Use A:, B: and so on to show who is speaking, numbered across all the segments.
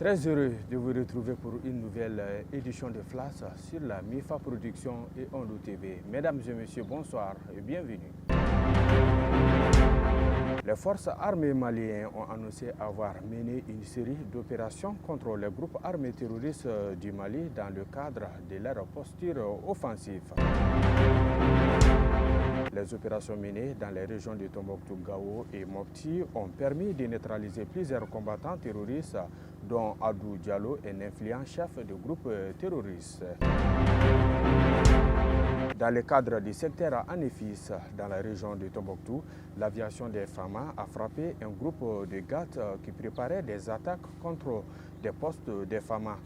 A: Très heureux de vous retrouver pour une nouvelle édition de Flash sur la MIFA Production et Ondo TV. Mesdames et messieurs, bonsoir et bienvenue. Les forces armées maliennes ont annoncé avoir mené une série d'opérations contre les groupes armés terroristes du Mali dans le cadre de leur posture offensive. Les opérations menées dans les régions de Tombouctou, Gao et Mopti ont permis de neutraliser plusieurs combattants terroristes, dont Abdou Diallo, un influent chef de groupe terroriste. Dans le cadre du secteur Anefis, dans la région de Tombouctou, l'aviation des FAMA a frappé un groupe de GAT qui préparait des attaques contre des postes des FAMA.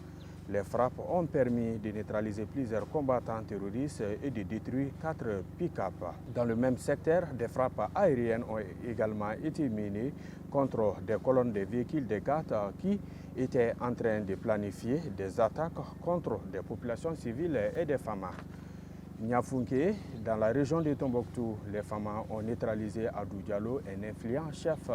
A: Les frappes ont permis de neutraliser plusieurs combattants terroristes et de détruire 4 pick-up. Dans le même secteur, des frappes aériennes ont également été menées contre des colonnes de véhicules de GAT qui étaient en train de planifier des attaques contre des populations civiles et des FAMA. Niafunke, dans la région de Tombouctou, les FAMA ont neutralisé Abdou Diallo, un influent chef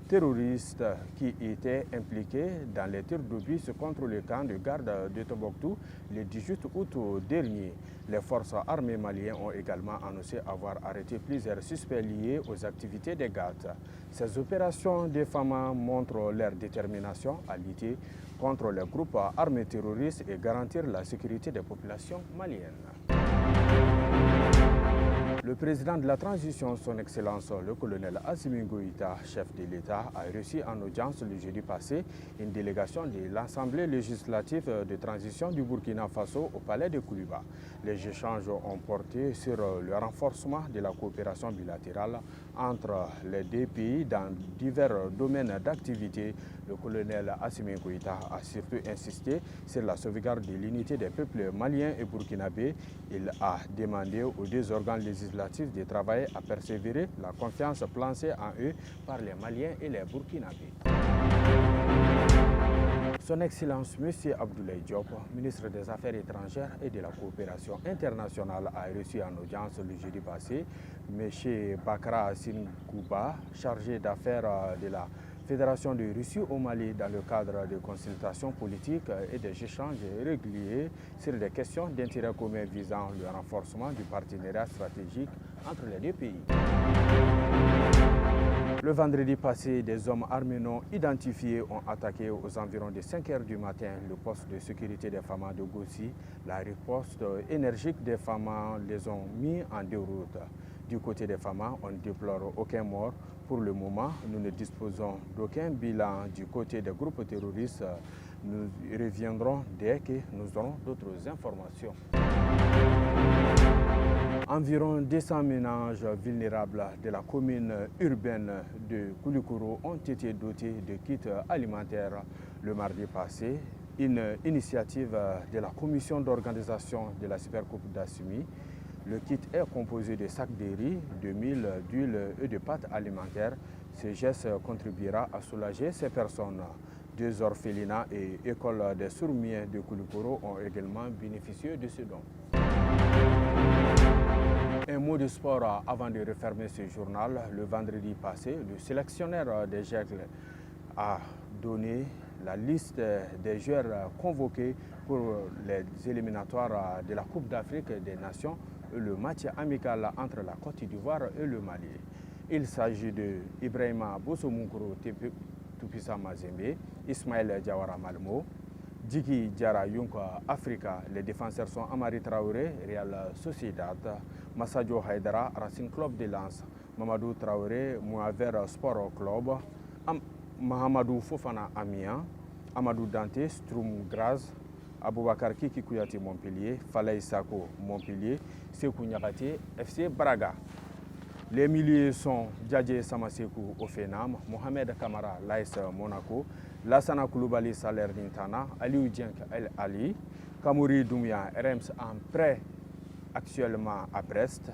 A: terroriste qui était impliqué dans les tirs d'obus contre le camp de garde de Tombouctou le 18 août dernier. Les forces armées maliennes ont également annoncé avoir arrêté plusieurs suspects liés aux activités des GAT. Ces opérations des FAMA montrent leur détermination à lutter contre les groupes armés terroristes et garantir la sécurité des populations maliennes. Le président de la transition, son Excellence le colonel Assimi Goïta, chef de l'État, a reçu en audience le jeudi passé une délégation de l'Assemblée législative de transition du Burkina Faso au palais de Kouliba. Les échanges ont porté sur le renforcement de la coopération bilatérale entre les deux pays dans divers domaines d'activité. Le colonel Assimi Goïta a surtout insisté sur la sauvegarde de l'unité des peuples maliens et burkinabés. Il a demandé aux deux organes législatifs de travailler à persévérer la confiance placée en eux par les Maliens et les Burkinabés. Son Excellence M. Abdoulaye Diop, ministre des Affaires étrangères et de la coopération internationale, a reçu en audience le jeudi passé M. Bakra Assine Kouba, chargé d'affaires de la Fédération de Russie au Mali dans le cadre de consultations politiques et des échanges réguliers sur des questions d'intérêt commun visant le renforcement du partenariat stratégique entre les deux pays. Le vendredi passé, des hommes armés non identifiés ont attaqué aux environs de 5 h du matin le poste de sécurité des FAMA de Gossi. La riposte énergique des FAMA les ont mis en déroute. Du côté des FAMA, on ne déplore aucun mort. Pour le moment, nous ne disposons d'aucun bilan du côté des groupes terroristes. Nous reviendrons dès que nous aurons d'autres informations. Environ 200 ménages vulnérables de la commune urbaine de Koulikoro ont été dotés de kits alimentaires le mardi passé. Une initiative de la commission d'organisation de la Supercoupe d'Assumi. Le kit est composé de sacs de riz, de mil, d'huile et de pâtes alimentaires. Ce geste contribuera à soulager ces personnes. 2 orphelinats et écoles des sourds-muets de Koulikoro ont également bénéficié de ce don. Un mot de sport avant de refermer ce journal. Le vendredi passé, le sélectionneur des Aigles a donné la liste des joueurs convoqués pour les éliminatoires de la Coupe d'Afrique des Nations, le match amical entre la Côte d'Ivoire et le Mali. Il s'agit de Ibrahima Bosso-Moukro Tupisa Mazembe, Ismaël Diawara Malmo, Djiki Diara Yunka Africa, les défenseurs sont Amari Traoré, Real Sociedad, Massadio Haidara, Racing Club de Lens, Mamadou Traoré, Mouaver Sport Club, Mahamadou Fofana Amiens, Amadou Dante, Strum Graz, Aboubakar Kiki Kouyati Montpellier, Falay Sako Montpellier, Sekou Nyakate, FC Braga. Les milieux sont Djadje Samasekou Ofenam, Mohamed Kamara Laïs Monaco, Lassana Koulibaly Salernitana, Aliou Dieng El Ali, Kamouri Doumia Reims en prêt actuellement à Brest,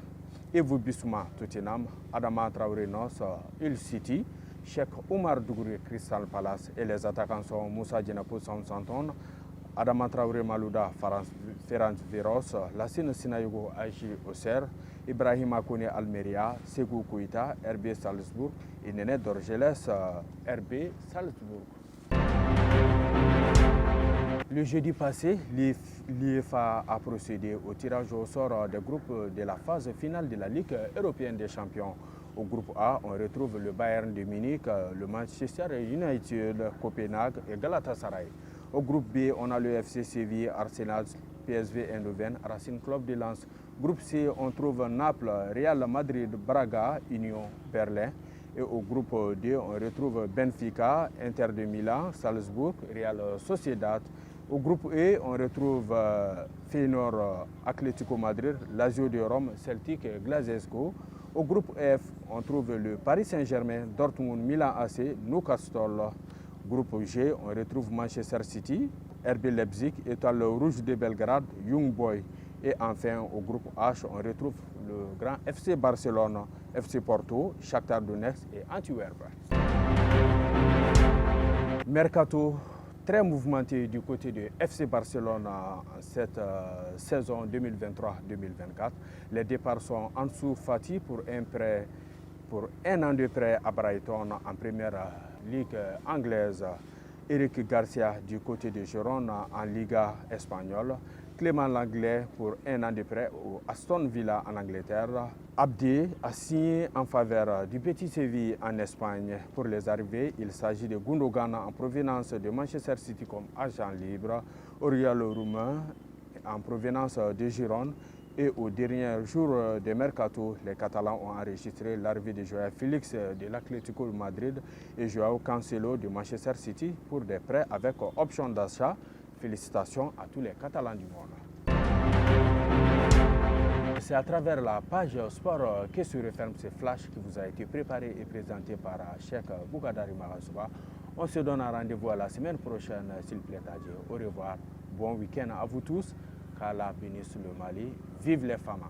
A: Evou Bissouma Tottenham, Adama Traoré Nos Hull City, Cheikh Oumar Dougouré Crystal Palace et les attaquants sont Moussa Djenapo Southampton, Adama Traoré Malouda Ferenc Véros, Lassine Sinayogo Aji Auxerre, Ibrahima Kone Almeria, Ségou Koïta, RB Salzbourg et Néné Dorgeles, RB Salzbourg. Le jeudi passé, l'UEFA a procédé au tirage au sort des groupes de la phase finale de la Ligue européenne des champions. Au groupe A, on retrouve le Bayern de Munich, le Manchester United, Copenhague et Galatasaray. Au groupe B, on a le FC Séville, Arsenal, PSV Eindhoven, Racing Club de Lens. Groupe C, on trouve Naples, Real Madrid, Braga, Union Berlin. Et au groupe D, on retrouve Benfica, Inter de Milan, Salzbourg, Real Sociedad. Au groupe E, on retrouve Feyenoord, Atlético Madrid, Lazio de Rome, Celtic et Glasgow. Au groupe F, on trouve le Paris Saint-Germain, Dortmund, Milan AC, Newcastle. Groupe G, on retrouve Manchester City, RB Leipzig, Étoile Rouge de Belgrade, Young Boys. Et enfin, au groupe H, on retrouve le grand FC Barcelone, FC Porto, Shakhtar Donetsk et Antwerp. Mercato très mouvementé du côté de FC Barcelone en cette saison 2023-2024. Les départs sont Ansu Fati pour un an de prêt à Brighton en première ligue anglaise. Eric Garcia du côté de Gérone en Liga espagnole. Clément Langlais pour un an de prêt au Aston Villa en Angleterre. Abdé a signé en faveur du Betis Séville en Espagne. Pour les arrivées, il s'agit de Gundogan en provenance de Manchester City comme agent libre, Oriol Roumain en provenance de Gérone. Et au dernier jour de mercato, les Catalans ont enregistré l'arrivée de Joao Félix de l'Atlético de Madrid et Joao Cancelo de Manchester City pour des prêts avec option d'achat. Félicitations à tous les Catalans du monde. C'est à travers la page sport que se referme ce flash qui vous a été préparé et présenté par Cheikh Bougadari Marasouba. On se donne un rendez-vous à la semaine prochaine, s'il plaît à Dieu. Au revoir, bon week-end à vous tous. Qu'Allah bénisse le Mali. Vive les femmes.